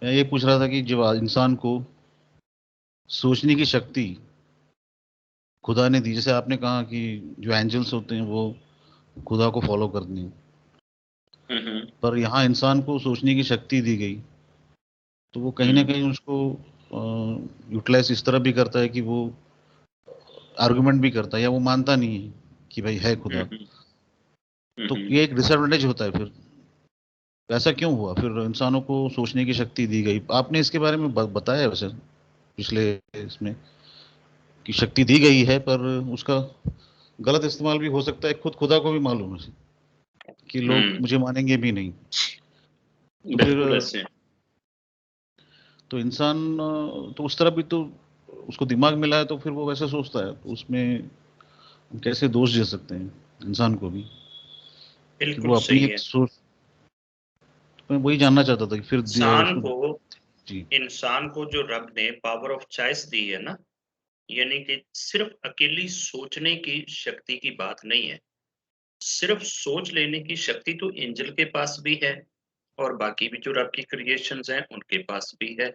मैं ये पूछ रहा था कि जब इंसान को सोचने की शक्ति खुदा ने दी, जैसे आपने कहा कि जो एंजल्स होते हैं वो खुदा को फॉलो करते हैं, हम्म। पर यहाँ इंसान को सोचने की शक्ति दी गई, तो वो कहीं ना हम्म। कहीं उसको यूटिलाइज इस तरह भी करता है कि वो आर्गुमेंट भी करता है या वो मानता नहीं है कि भाई है खुदा। हम्म। तो हम्म। ये एक डिसएडवांटेज होता है फिर। ऐसा क्यों हुआ फिर इंसानों को सोचने की शक्ति दी गई? आपने इसके बारे में बताया है वैसे पिछले इसमें कि शक्ति दी गई है, पर उसका गलत इस्तेमाल भी हो सकता है, खुद खुदा को भी मालूम है कि लोग हम्म। मुझे मानेंगे भी नहीं। तो फिर बिल्कुल ऐसे। तो इंसान तो उस तरह भी तो उसको दिमाग मिला है, तो फिर वो वैसे सोचता है, तो उसमें हम कैसे दोष दे सकते हैं इंसान को भी कि बिल्कुल वो अपनी सही एक है। सोच। तो मैं वही जानना चाहता था कि फिर इंसान उसको। को जी। इंसान को जो रब ने पावर ऑफ चॉइस दी है ना, यानी कि सिर्फ अकेली सोचने की शक्ति की बात नहीं है। सिर्फ सोच लेने की शक्ति तो एंजल के पास भी है, और बाकी भी जो रब की क्रिएशंस हैं उनके पास भी है।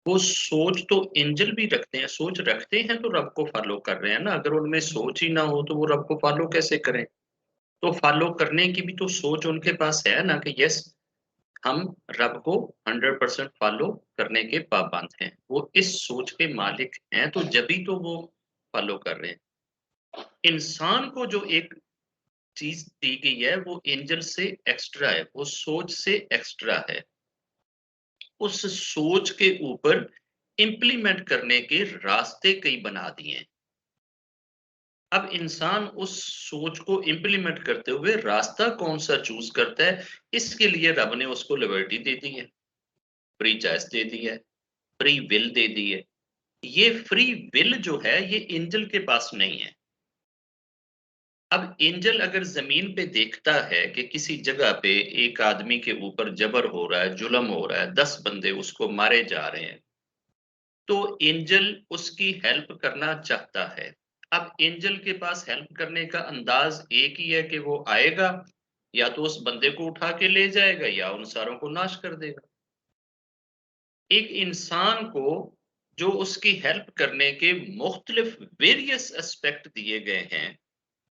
वो सोच तो एंजल भी रखते हैं, सोच रखते हैं तो रब को फॉलो कर रहे हैं ना। अगर उनमें सोच ही ना हो तो वो रब को फॉलो कैसे करें? तो फॉलो करने की भी तो सोच उनके पास है ना, कि यस, हम रब को 100% फॉलो करने के पाबंद हैं। वो इस सोच के मालिक हैं, तो जभी तो वो फॉलो कर रहे हैं। इंसान को जो एक चीज दी गई है वो एंजल से एक्स्ट्रा है, वो सोच से एक्स्ट्रा है। उस सोच के ऊपर इम्प्लीमेंट करने के रास्ते कई बना दिए हैं। अब इंसान उस सोच को इम्प्लीमेंट करते हुए रास्ता कौन सा चूज करता है, इसके लिए रब ने उसको लिबर्टी दे दी है, फ्री चॉइस दे दी है, फ्री विल दे दी है। ये फ्री विल जो है ये एंजल के पास नहीं है। अब एंजल अगर जमीन पे देखता है कि किसी जगह पे एक आदमी के ऊपर जबर हो रहा है, जुल्म हो रहा है, 10 बंदे उसको मारे जा रहे हैं, तो एंजल उसकी हेल्प करना चाहता है। अब एंजल के पास हेल्प करने का अंदाज एक ही है कि वो आएगा, या तो उस बंदे को उठा के ले जाएगा या उन सारों को नाश कर देगा। एक इंसान को जो उसकी हेल्प करने के मुख्तलिफ वेरियस एस्पेक्ट दिए गए हैं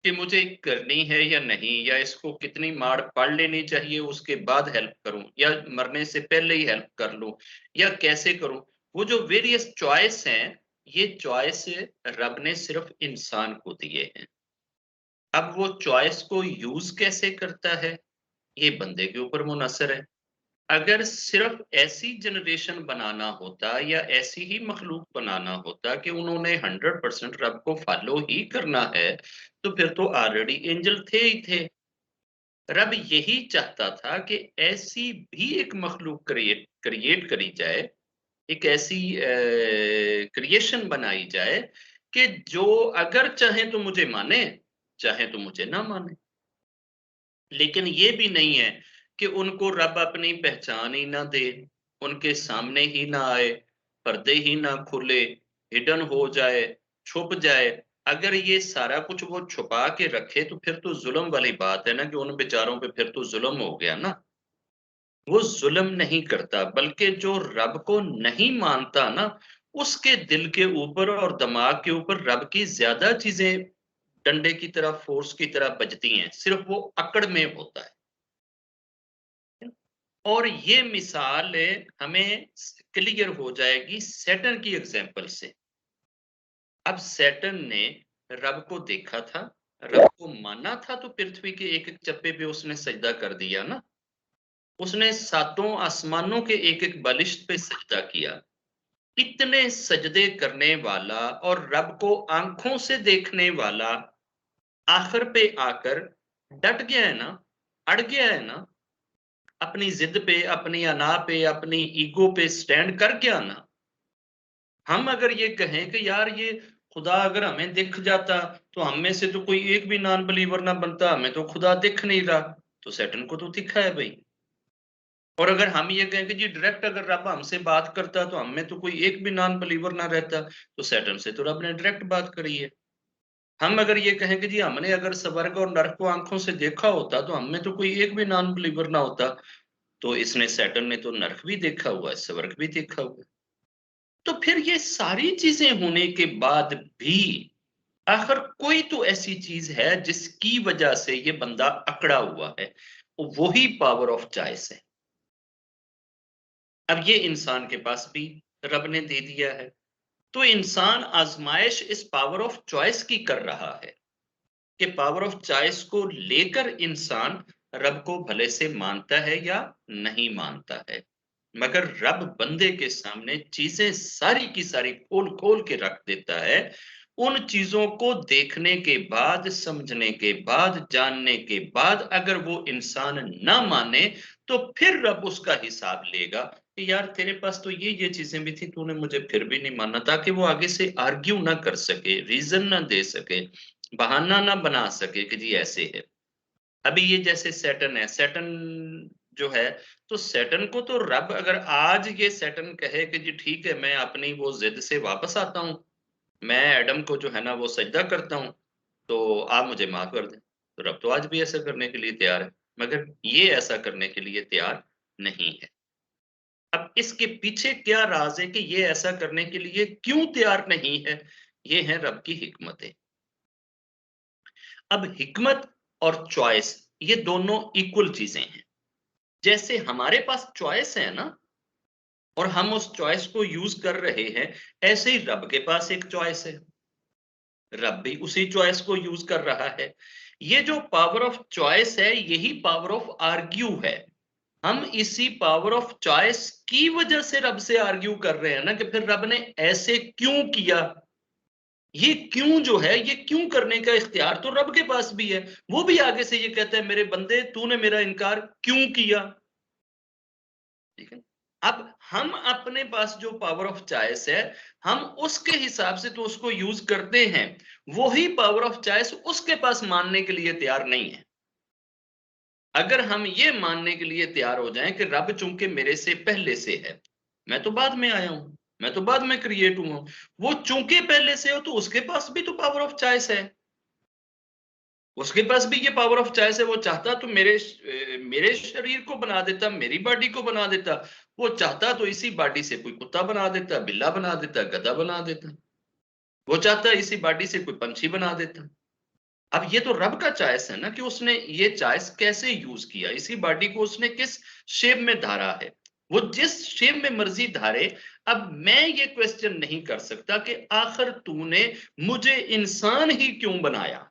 कि मुझे करनी है या नहीं, या इसको कितनी मार पढ़ लेनी चाहिए उसके बाद हेल्प करूं, या मरने से पहले ही हेल्प कर लूं, या कैसे करूं। वो जो वेरियस चॉइस हैं, ये चॉइस रब ने सिर्फ इंसान को दिए हैं। अब वो चॉइस को यूज कैसे करता है, ये बंदे के ऊपर मुनसर है। अगर सिर्फ ऐसी जनरेशन बनाना होता या ऐसी ही मखलूक बनाना होता कि उन्होंने 100% रब को फॉलो ही करना है, तो फिर तो ऑलरेडी एंजल थे ही थे। रब यही चाहता था कि ऐसी भी एक मखलूक क्रिएट क्रिएट करी जाए, एक ऐसी क्रिएशन बनाई जाए कि जो अगर चाहे तो मुझे माने, चाहे तो मुझे ना माने। लेकिन ये भी नहीं है कि उनको रब अपनी पहचान ही ना दे, उनके सामने ही ना आए, पर्दे ही ना खुले, हिडन हो जाए, छुप जाए। अगर ये सारा कुछ वो छुपा के रखे तो फिर तो जुल्म वाली बात है ना, कि उन बेचारों पे फिर तो जुल्म हो गया ना। वो जुल्म नहीं करता, बल्कि जो रब को नहीं मानता ना, उसके दिल के ऊपर और दिमाग के ऊपर रब की ज्यादा चीजें डंडे की तरह, फोर्स की तरह बजती हैं, सिर्फ वो अकड़ में होता है। और ये मिसाल हमें क्लियर हो जाएगी सैटर्न की एग्जांपल से। अब सैटर्न ने रब को देखा था, रब को माना था, तो पृथ्वी के एक एक चप्पे पे उसने सजदा कर दिया ना। उसने सातों आसमानों के एक एक बलिश्त पे सजदा किया। इतने सजदे करने वाला और रब को आंखों से देखने वाला आखिर पे आकर डट गया है ना, अड़ गया है ना, अपनी जिद पे, अपनी अना पे, अपनी ईगो पे स्टैंड कर गया ना। हम अगर ये कहें कि यार ये खुदा अगर हमें दिख जाता तो हम में से तो कोई एक भी नॉन बिलीवर ना बनता, हमें तो खुदा दिख नहीं रहा, तो सैटन को तो दिखा है भाई। और अगर हम ये कहें कि जी डायरेक्ट अगर रब हमसे बात करता तो हम में तो कोई एक भी नॉन बिलीवर ना रहता, तो सैटन से तो रब ने डायरेक्ट बात करी है। हम अगर ये कहें कि जी हमने अगर स्वर्ग और नरक को आंखों से देखा होता तो हम में तो कोई एक भी नॉन बिलीवर ना होता, तो इसने सैटर्न ने तो नरक भी देखा हुआ है, स्वर्ग भी देखा हुआ है। तो फिर ये सारी चीजें होने के बाद भी आखिर कोई तो ऐसी चीज है जिसकी वजह से ये बंदा अकड़ा हुआ है, वही पावर ऑफ चॉइस है। अब ये इंसान के पास भी रब ने दे दिया है, तो इंसान आजमाइश इस पावर ऑफ चॉइस की कर रहा है कि पावर ऑफ चॉइस को लेकर इंसान रब को भले से मानता है या नहीं मानता है। मगर रब बंदे के सामने चीजें सारी की सारी खोल खोल के रख देता है। उन चीजों को देखने के बाद, समझने के बाद, जानने के बाद अगर वो इंसान ना माने, तो फिर रब उसका हिसाब लेगा कि यार तेरे पास तो ये चीजें भी थी, तूने मुझे फिर भी नहीं माना, ताकि वो आगे से आर्ग्यू ना कर सके, रीजन ना दे सके, बहाना ना बना सके कि जी ऐसे है। अभी ये जैसे सैटर्न है, सैटर्न जो है, तो सैटर्न को तो रब अगर आज ये सैटर्न कहे कि जी ठीक है मैं अपनी वो जिद से वापस आता हूं, मैं एडम को जो है ना वो सजदा करता हूं, तो आप मुझे माफ कर दें, तो रब तो आज भी ऐसा करने के लिए तैयार है। मगर ये ऐसा करने के लिए तैयार नहीं है। अब इसके पीछे क्या राज है कि ये ऐसा करने के लिए क्यों तैयार नहीं है? ये है रब की हिकमतें। अब हिकमत और चॉइस ये दोनों इक्वल चीजें हैं। जैसे हमारे पास चॉइस है ना, और हम उस चॉइस को यूज कर रहे हैं, ऐसे ही रब के पास एक चॉइस है, रब भी उसी चॉइस को यूज कर रहा है। ये जो पावर ऑफ चॉइस है, यही पावर ऑफ आर्ग्यू है। हम इसी पावर ऑफ चॉइस की वजह से रब से आर्ग्यू कर रहे हैं ना, कि फिर रब ने ऐसे क्यों किया। ये क्यों जो है, ये क्यों करने का इख्तियार तो रब के पास भी है। वो भी आगे से ये कहता है मेरे बंदे तूने मेरा इनकार क्यों किया। ठीक है। अब हम अपने पास जो पावर ऑफ चॉइस है, हम उसके हिसाब से तो उसको यूज करते हैं, वही पावर ऑफ चॉइस उसके पास मानने के लिए तैयार नहीं है। अगर हम ये मानने के लिए तैयार हो जाएं कि रब चूंकि मेरे से पहले से है, मैं तो बाद में आया हूं, मैं तो बाद में क्रिएट हुआ हूं, वो चूंकि पहले से हो तो उसके पास भी तो पावर ऑफ चॉइस है, उसके पास भी ये पावर ऑफ चॉइस है। वो चाहता तो मेरे शरीर को बना देता, मेरी बॉडी को बना देता। वो चाहता तो इसी बॉडी से कोई कुत्ता बना देता, बिल्ला बना देता, गधा बना देता। वो चाहता इसी बॉडी से कोई पंछी बना देता। अब ये तो रब का चॉइस है ना कि उसने ये चॉइस कैसे यूज किया, इसी बॉडी को उसने किस शेप में धारा है। वो जिस शेप में मर्जी धारे। अब मैं ये क्वेश्चन नहीं कर सकता कि आखिर तूने मुझे इंसान ही क्यों बनाया।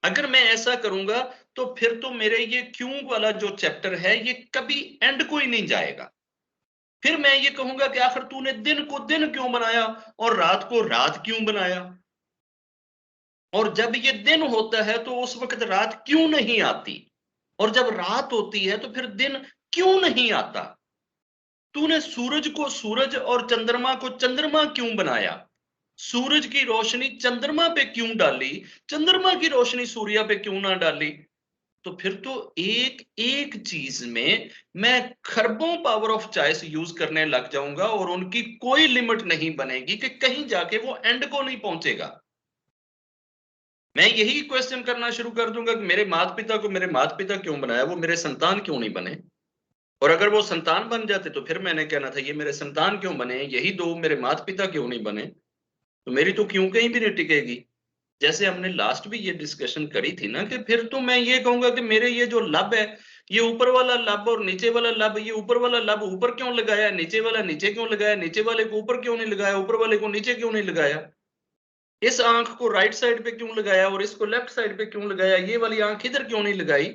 अगर मैं ऐसा करूंगा तो फिर तो मेरे ये क्यों वाला जो चैप्टर है ये कभी एंड को ही नहीं जाएगा। फिर मैं ये कहूंगा कि आखिर तूने दिन को दिन क्यों बनाया और रात को रात क्यों बनाया। और जब ये दिन होता है तो उस वक्त रात क्यों नहीं आती। और जब रात होती है तो फिर दिन क्यों नहीं आता। तूने सूरज को सूरज और चंद्रमा को चंद्रमा क्यों बनाया। सूरज की रोशनी चंद्रमा पे क्यों डाली, चंद्रमा की रोशनी सूर्य पे क्यों ना डाली। तो फिर तो एक एक चीज में मैं खरबों पावर ऑफ चॉइस यूज करने लग जाऊंगा और उनकी कोई लिमिट नहीं बनेगी कि कहीं जाके वो एंड को नहीं पहुंचेगा। मैं यही क्वेश्चन करना शुरू कर दूंगा कि मेरे माता पिता को मेरे माता पिता क्यों बनाया, वो मेरे संतान क्यों नहीं बने। और अगर वो संतान बन जाते तो फिर मैंने कहना था ये मेरे संतान क्यों बने, यही दो मेरे माता पिता क्यों नहीं बने। तो मेरी तो क्यों कहीं भी नहीं टिकेगी। जैसे हमने लास्ट भी ये डिस्कशन करी थी ना, कि फिर तो मैं ये कहूंगा कि मेरे ये जो लब है, ये ऊपर वाला लब और नीचे वाला लब, ये ऊपर वाला लब ऊपर क्यों लगाया, नीचे वाला नीचे क्यों लगाया, नीचे वाले को ऊपर क्यों नहीं लगाया, ऊपर वाले को नीचे क्यों नहीं लगाया। इस आंख को राइट साइड पे क्यों लगाया और इसको लेफ्ट साइड पे क्यों लगाया, ये वाली आंख इधर क्यों नहीं लगाई।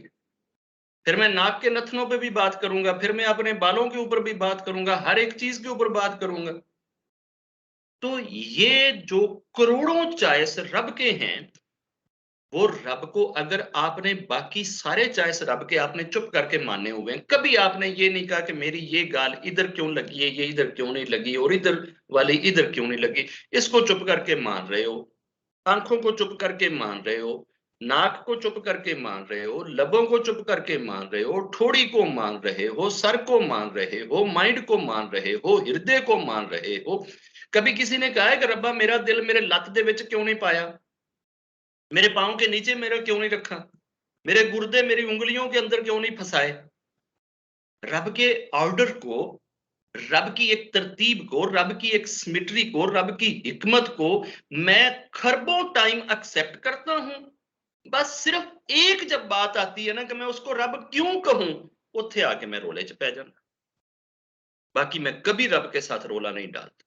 फिर मैं नाक के नथनों पे भी बात करूंगा, फिर मैं अपने बालों के ऊपर भी बात करूंगा, हर एक चीज के ऊपर बात करूंगा। तो ये जो करोड़ों चॉइस रब के हैं, वो रब को अगर आपने बाकी सारे चॉइस रब के आपने चुप करके माने हुए हैं, कभी आपने ये नहीं कहा कि मेरी ये गाल इधर क्यों लगी है, ये इधर क्यों नहीं लगी और इधर वाली इधर क्यों नहीं लगी, इसको चुप करके मान रहे हो। आंखों को चुप करके मान रहे हो, नाक को चुप करके मान रहे हो, लबों को चुप करके मान रहे हो, ठोड़ी को मान रहे हो, सर को मान रहे हो, माइंड को मान रहे हो, हृदय को मान रहे हो। कभी किसी ने कहा है कि रब्बा मेरा दिल मेरे लत दे विच क्यों नहीं पाया, मेरे पांव के नीचे मेरा क्यों नहीं रखा, मेरे गुर्दे मेरी उंगलियों के अंदर क्यों नहीं फंसाए? रब के ऑर्डर को, रब की एक तरतीब को, रब की एक सिमेट्री को, रब की हिकमत को मैं खरबों टाइम एक्सेप्ट करता हूं। बस सिर्फ एक जब बात आती है ना कि मैं उसको रब क्यों कहूं, उत्थे आके मैं रोले च पै जाना। बाकी मैं कभी रब के साथ रोला नहीं डालता।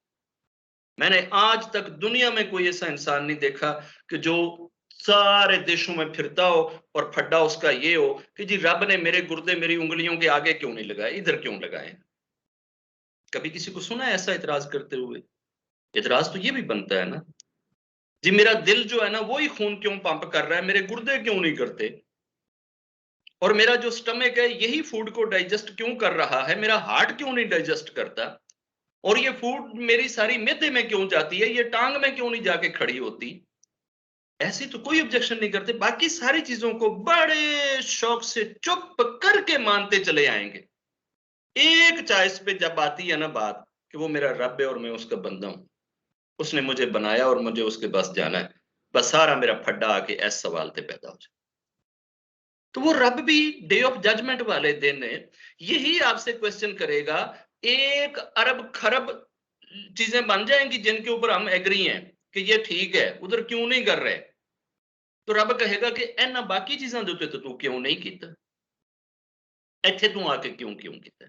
मैंने आज तक दुनिया में कोई ऐसा इंसान नहीं देखा कि जो सारे देशों में फिरता हो और फड्डा उसका ये हो कि जी रब ने मेरे गुर्दे मेरी उंगलियों के आगे क्यों नहीं लगाए, इधर क्यों लगाए। कभी किसी को सुना है ऐसा इतराज करते हुए? इतराज तो ये भी बनता है ना, जी मेरा दिल जो है ना वही खून क्यों पंप कर रहा है, मेरे गुर्दे क्यों नहीं करते। और मेरा जो स्टमक है यही फूड को डाइजेस्ट क्यों कर रहा है, मेरा हार्ट क्यों नहीं डाइजेस्ट करता। और ये फूड मेरी सारी मैदे में क्यों जाती है, ये टांग में क्यों नहीं जाके खड़ी होती। ऐसी तो कोई ऑब्जेक्शन नहीं करते, बाकी सारी चीजों को बड़े शौक से चुप करके मानते चले आएंगे। एक चॉइस पे जब आती है ना बात कि वो मेरा रब है और मैं उसका बंदा हूं, उसने मुझे बनाया और मुझे उसके बस जाना है, बस सारा मेरा फड्डा आके ऐस सवाल पे पैदा हो जाए। तो वो रब भी डे ऑफ जजमेंट वाले दिन यही आपसे क्वेश्चन करेगा। एक अरब खरब चीजें बन जाएंगी जिनके ऊपर हम एग्री हैं कि ये ठीक है, उधर क्यों नहीं कर रहे। तो रब कहेगा कि इन्हां बाकी चीजों के उत्ते तो तू क्यों नहीं किया, इत्थे तू आके क्यों क्यों किया।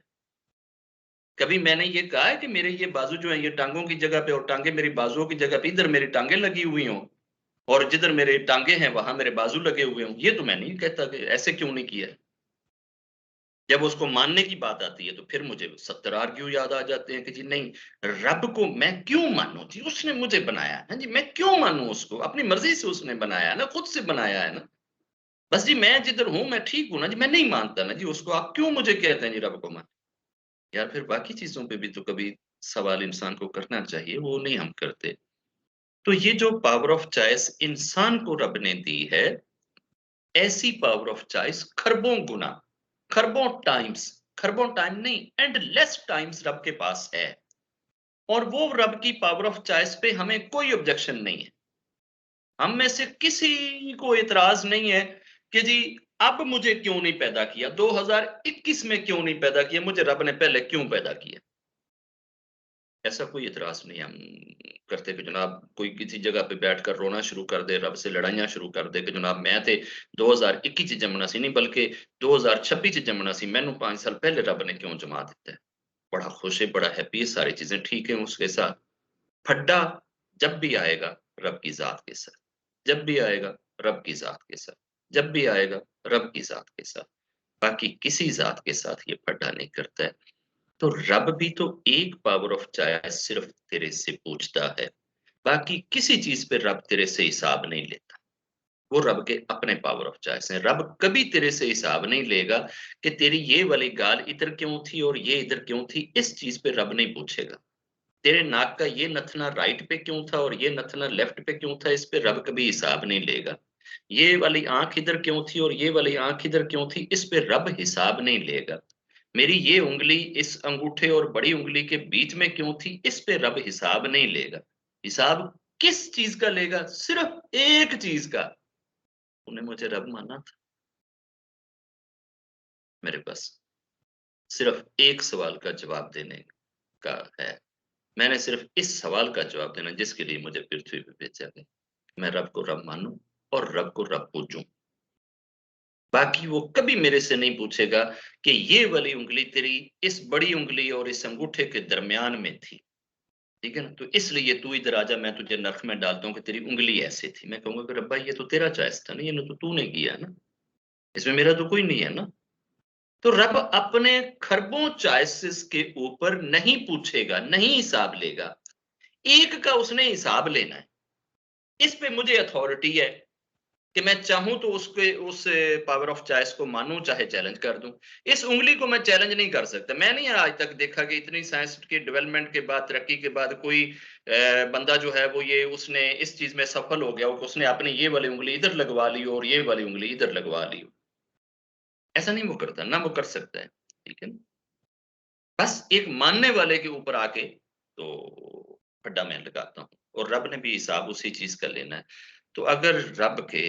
कभी मैंने ये कहा है कि मेरे ये बाजू जो है ये टांगों की जगह पे और टांगे मेरी बाजुओं की जगह पे, इधर मेरी टांगे लगी हुई हों और जिधर मेरे टांगे हैं वहां मेरे बाजू लगे हुए हों, ये तो मैं नहीं कहता कि ऐसे क्यों नहीं किया। जब उसको मानने की बात आती है तो फिर मुझे 70 आर्ग्यू याद आ जाते हैं कि जी नहीं, रब को मैं क्यों मानूं जी, उसने मुझे बनाया है जी, मैं क्यों मानूं उसको, अपनी मर्जी से उसने बनाया है ना, खुद से बनाया है ना। बस जी मैं जिधर हूं मैं ठीक हूं ना जी, मैं नहीं मानता ना जी उसको, आप क्यों मुझे कहते हैं जी रब को मान। यार फिर बाकी चीजों पे भी तो कभी सवाल इंसान को करना चाहिए, वो नहीं हम करते। तो ये जो पावर ऑफ चॉइस इंसान को रब ने दी है, ऐसी पावर ऑफ चॉइस खरबों गुना, खरबों टाइम नहीं, एंडलेस टाइम्स रब के पास है। और वो रब की पावर ऑफ चॉइस पे हमें कोई ऑब्जेक्शन नहीं है। हम में से किसी को इतराज नहीं है कि जी अब मुझे क्यों नहीं पैदा किया, 2021 में क्यों नहीं पैदा किया, मुझे रब ने पहले क्यों पैदा किया। ऐसा कोई इतराज नहीं हम करते कि जनाब कोई किसी जगह पे बैठकर रोना शुरू कर दे, रब से लड़ाइयां शुरू कर दे कि जनाब मैं ते 2021 च जमना सी नहीं बल्कि 2026 च जमना सी, मैनू 5 साल पहले रब ने क्यों जमा दिता है। बड़ा खुश है, बड़ा हैप्पी है, सारी चीजें ठीक है उसके साथ। फड्डा जब भी आएगा रब की जात के साथ, जब भी आएगा रब की जात के साथ, जब भी आएगा रब की जात के साथ, बाकी किसी जात के साथ ये फड्डा नहीं करता है। तो रब भी तो एक पावर ऑफ चॉइस सिर्फ तेरे से पूछता है, बाकी किसी चीज पे रब तेरे से हिसाब नहीं लेता। वो रब के अपने पावर ऑफ चॉइस है। रब कभी तेरे से हिसाब नहीं लेगा कि तेरी ये वाली गाल इधर क्यों थी और ये इधर क्यों थी, इस चीज पे रब नहीं पूछेगा। तेरे नाक का ये नथना राइट पे क्यों था और ये नथना लेफ्ट पे क्यों था, इस पे रब कभी हिसाब नहीं लेगा। ये वाली आंख इधर क्यों थी और ये वाली आंख इधर क्यों थी, इस पे रब हिसाब नहीं लेगा। मेरी ये उंगली इस अंगूठे और बड़ी उंगली के बीच में क्यों थी, इस पे रब हिसाब नहीं लेगा। हिसाब किस चीज का लेगा, सिर्फ एक चीज का, तूने मुझे रब माना था। मेरे पास सिर्फ एक सवाल का जवाब देने का है। मैंने सिर्फ इस सवाल का जवाब देना जिसके लिए मुझे पृथ्वी पे भेजा गया। मैं रब को रब मानूं और रब को रब पूजूं। बाकी वो कभी मेरे से नहीं पूछेगा कि ये वाली उंगली तेरी इस बड़ी उंगली और इस अंगूठे के दरमियान में थी, ठीक है ना, तो इसलिए तू इधर आजा, मैं तुझे नरक में डालता हूँ कि तेरी उंगली ऐसे थी। मैं कहूंगा कि रब्बा ये तो तेरा चॉइस था ना, ये तो तूने किया ना, इसमें मेरा तो कोई नहीं है ना। तो रब अपने खरबों चॉइसेस के ऊपर नहीं पूछेगा, नहीं हिसाब लेगा, एक का उसने हिसाब लेना है। इस पे मुझे अथॉरिटी है कि मैं चाहूं तो उसके उस पावर ऑफ चॉइस को मानूं चाहे चैलेंज कर दूं। इस उंगली को मैं चैलेंज नहीं कर सकता। मैं नहीं आज तक देखा कि इतनी साइंस के डेवलपमेंट के बाद, तरक्की के बाद कोई बंदा जो है वो ये उसने इस चीज में सफल हो गया हो कि उसने अपनी ये वाली उंगली इधर लगवा ली हो और ये वाली उंगली इधर लगवा ली हो। ऐसा नहीं वो करता, ना वो कर सकता है, ठीक है ना? बस एक मानने वाले के ऊपर आके तो फड्डा मैं लगाता हूँ और रब ने भी हिसाब उसी चीज का लेना है। तो अगर रब के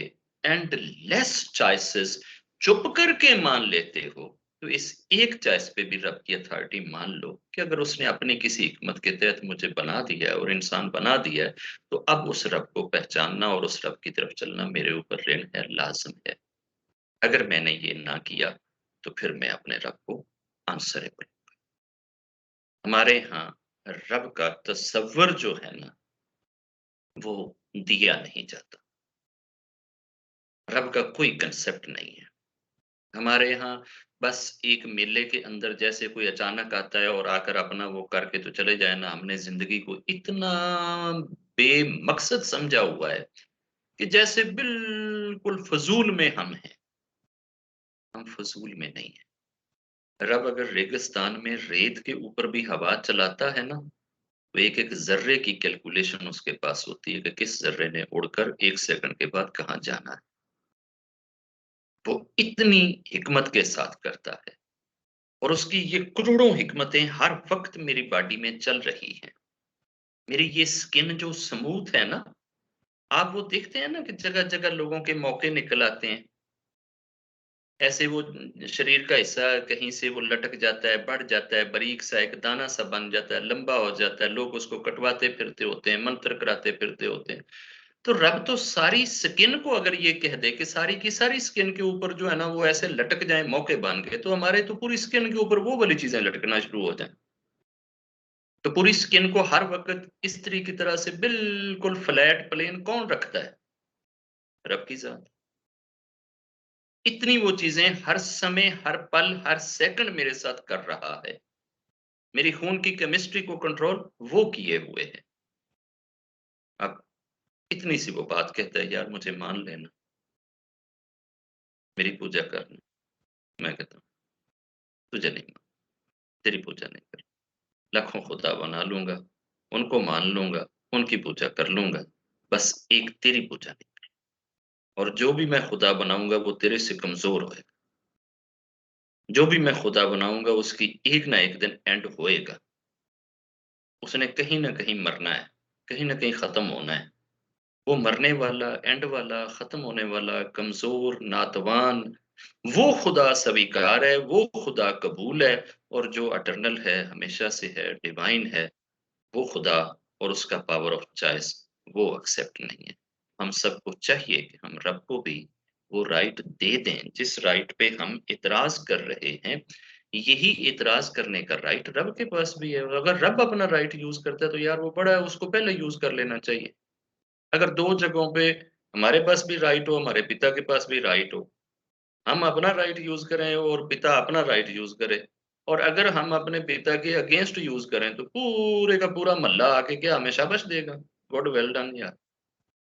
एंडलेस चॉइसेस चुप करके मान लेते हो, तो इस एक चॉइस पे भी रब की अथॉरिटी मान लो कि अगर उसने अपनी किसी हिकमत के तहत मुझे बना दिया है और इंसान बना दिया है, तो अब उस रब को पहचानना और उस रब की तरफ चलना मेरे ऊपर ऋण है, लाज़िम है। अगर मैंने ये ना किया, तो फिर मैं अपने रब को आंसरेबल। हमारे यहाँ रब का तसव्वुर जो है ना, वो दिया नहीं जाता। रब का कोई कांसेप्ट नहीं है। हमारे यहाँ बस एक मेले के अंदर जैसे कोई अचानक आता है और आकर अपना वो करके तो चले जाए ना, हमने ज़िंदगी को इतना बेमकसद समझा हुआ है कि जैसे बिल्कुल फ़ुज़ूल में हम हैं। हम फ़ुज़ूल में नहीं हैं। रब अगर रेगिस्तान में रेत के ऊपर भी हवा चलाता है ना, तो एक-एक ज़र्रे की कैलकुलेशन उसके पास होती है कि किस ज़र्रे ने उड़कर 1 सेकंड के बाद कहाँ जाना है। वो इतनी हिकमत के साथ करता है और उसकी ये करोड़ों हिकमतें हर वक़्त मेरी बॉडी में चल रही हैं। मेरी ये स्किन जो स्मूथ है ना, आप वो देखते हैं ना कि जगह-जगह लोगों के मौके निकल आते हैं। ऐसे वो शरीर का हिस्सा कहीं से वो लटक जाता है, बढ़ जाता है, बारीक-सा एक दाना-सा बन जाता है, लंबा हो जाता है, लोग उसको कटवाते फिरते होते हैं, मंत्र कराते फिरते होते हैं। तो रब तो सारी स्किन को अगर ये कह दे कि सारी की सारी स्किन के ऊपर जो है ना वो ऐसे लटक जाएँ मौके बन के, तो हमारे तो पूरी स्किन के ऊपर वो वाली चीज़ें लटकना शुरू हो जाएँ। तो पूरी स्किन को हर वक़्त इस्त्री की तरह से बिल्कुल फ्लैट प्लेन कौन रखता है? रब की ज़ात। इतनी वो चीज़ें हर समय, हर पल, हर सेकंड मेरे साथ कर रहा है। मेरी खून की केमिस्ट्री को कंट्रोल वो किए हुए है। अब इतनी सी वो बात कहता है यार मुझे मान लेना, मेरी पूजा करना। मैं कहता हूँ तुझे नहीं मान तेरी पूजा नहीं कर लाखों खुदा बना लूँगा, उनको मान लूँगा, उनकी पूजा कर लूँगा, बस एक तेरी पूजा नहीं। और जो भी मैं खुदा बनाऊँगा वो तेरे से कमज़ोर होएगा। जो भी मैं खुदा बनाऊँगा उसकी एक ना एक दिन एंड होएगा। उसने कहीं न कहीं मरना है, कहीं न कहीं ख़त्म होना है। वो मरने वाला, एंड वाला, ख़त्म होने वाला, कमज़ोर, नातवान, वो खुदा स्वीकार है, वो खुदा कबूल है और जो इटर्नल है, हमेशा से है, डिवाइन है, वो खुदा और उसका पावर ऑफ चॉइस वो एक्सेप्ट नहीं है। हम सबको चाहिए कि हम रब को भी वो राइट दे दें, जिस राइट पे हम इतराज़ कर रहे हैं, यही इतराज़ करने का राइट रब के पास भी है और अगर रब अपना राइट यूज़ करता है, तो यार वो बड़ा है, उसको पहले यूज़ कर लेना चाहिए। अगर 2 जगहों पे हमारे पास भी राइट हो, हमारे पिता के पास भी राइट हो, हम अपना राइट यूज़ करें और पिता अपना राइट यूज़ करे और अगर हम अपने पिता के अगेंस्ट यूज़ करें, तो पूरे का पूरा मोहल्ला आके क्या हमें शाबाश देगा, गुड वेल डन यार।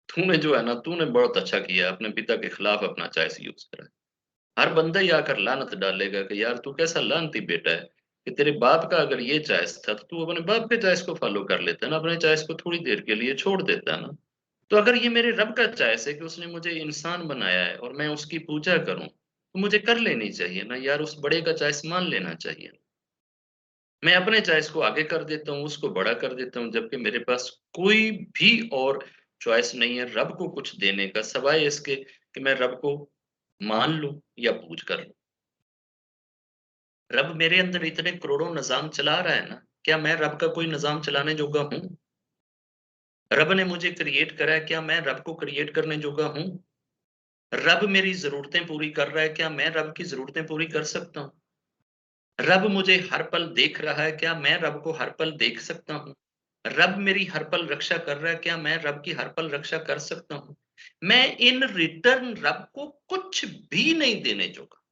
तूने जो है ना, तूने बहुत अच्छा किया, अपने पिता के खिलाफ अपना चॉइस यूज़ करा। हर बंदा ही आकर लानत डालेगा कि यार तू कैसा लानती बेटा है, कि तेरे बाप का अगर ये चॉइस था, तो तू अपने बाप के चॉइस को फ़ॉलो कर लेता ना, अपने चॉइस को थोड़ी देर के लिए छोड़ देता ना। तो अगर ये मेरे रब का चॉइस है कि उसने मुझे इंसान बनाया है और मैं उसकी पूजा करूँ, तो मुझे कर लेनी चाहिए ना यार, उस बड़े का चॉइस मान लेना चाहिए। मैं अपने चॉइस को आगे कर देता हूँ, उसको बड़ा कर देता हूँ, जबकि मेरे पास कोई भी और चॉइस नहीं है रब को कुछ देने का, सिवाय इसके कि मैं रब को मान लूँ या पूज कर लूँ। रब मेरे अंदर इतने करोड़ों निज़ाम चला रहा है ना, क्या मैं रब का कोई निज़ाम चलाने जोगा हूँ? रब ने मुझे क्रिएट करा है, क्या मैं रब को क्रिएट करने जोगा हूँ? रब मेरी ज़रूरतें पूरी कर रहा है, क्या मैं रब की ज़रूरतें पूरी कर सकता हूँ? रब मुझे हर पल देख रहा है, क्या मैं रब को हर पल देख सकता हूँ? रब मेरी हर पल रक्षा कर रहा है, क्या मैं रब की हर पल रक्षा कर सकता हूँ? मैं इन रिटर्न रब को कुछ भी नहीं देने जोगा,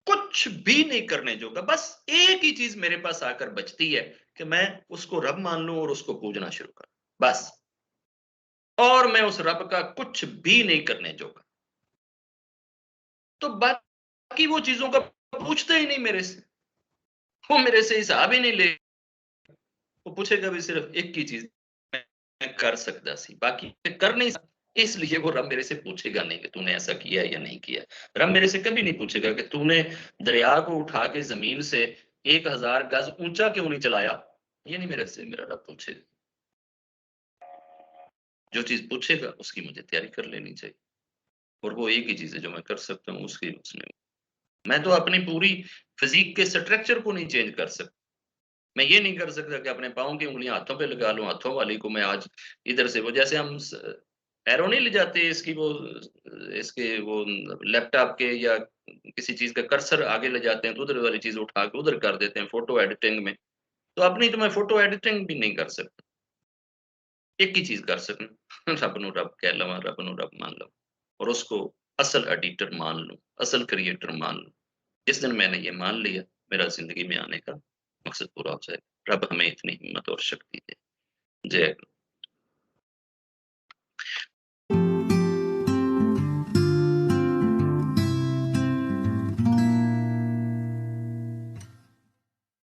कुछ भी नहीं करने जोगा, बस एक ही चीज़ मेरे पास आकर बचती है कि मैं उसको रब मान लूँ और उसको पूजना शुरू करूँ, बस। और मैं उस रब का कुछ भी नहीं करने जोगा। तो बाकी वो चीज़ों का पूछता ही नहीं मेरे से, वो मेरे से हिसाब ही नहीं ले वो पूछेगा भी सिर्फ एक ही चीज़, मैं कर सकता सी, बाकी मैं कर नहीं सकता, इसलिए वो रब मेरे से पूछेगा नहीं कि तूने ऐसा किया है या नहीं किया है। रब मेरे से कभी नहीं पूछेगा कि तूने दरिया को उठा के ज़मीन से 1000 गज़ ऊँचा क्यों नहीं चलाया? ये नहीं मेरे से मेरा रब पूछेगा। जो चीज़ पूछेगा उसकी मुझे तैयारी कर लेनी चाहिए। और वो एक ही चीज़ है जो मैं कर सकता हूँ, उसकी उसने मैं तो अपनी पूरी फ़िज़ीक के स्ट्रक्चर को नहीं चेंज कर सकता। मैं ये नहीं कर सकता कि अपने पाँव की उँगलियाँ हाथों पे लगा लूँ, हाथों वाली को मैं आज इधर से वो जैसे हम एरो नहीं ले जाते इसकी वो इसके वो लैपटॉप के या किसी चीज़ का कर्सर आगे ले जाते हैं, तो उधर वाली चीज़ उठा के उधर कर देते हैं फ़ोटो एडिटिंग में। तो अपनी तो मैं फ़ोटो एडिटिंग भी नहीं कर सकता। एक ही चीज़ कर सकूँ, रब ਨੂੰ ਰੱਬ ਕਹਿ ਲਵਾਂ, ਰੱਬ ਨੂੰ ਰੱਬ मान लूँ और उसको असल एडिटर मान लूँ, असल क्रिएटर मान लूँ। जिस दिन मैंने ये मान लिया, मेरा ज़िंदगी में आने का मकसद पूरा हो जाएगा। रब हमें इतनी हिम्मत और शक्ति दे। जय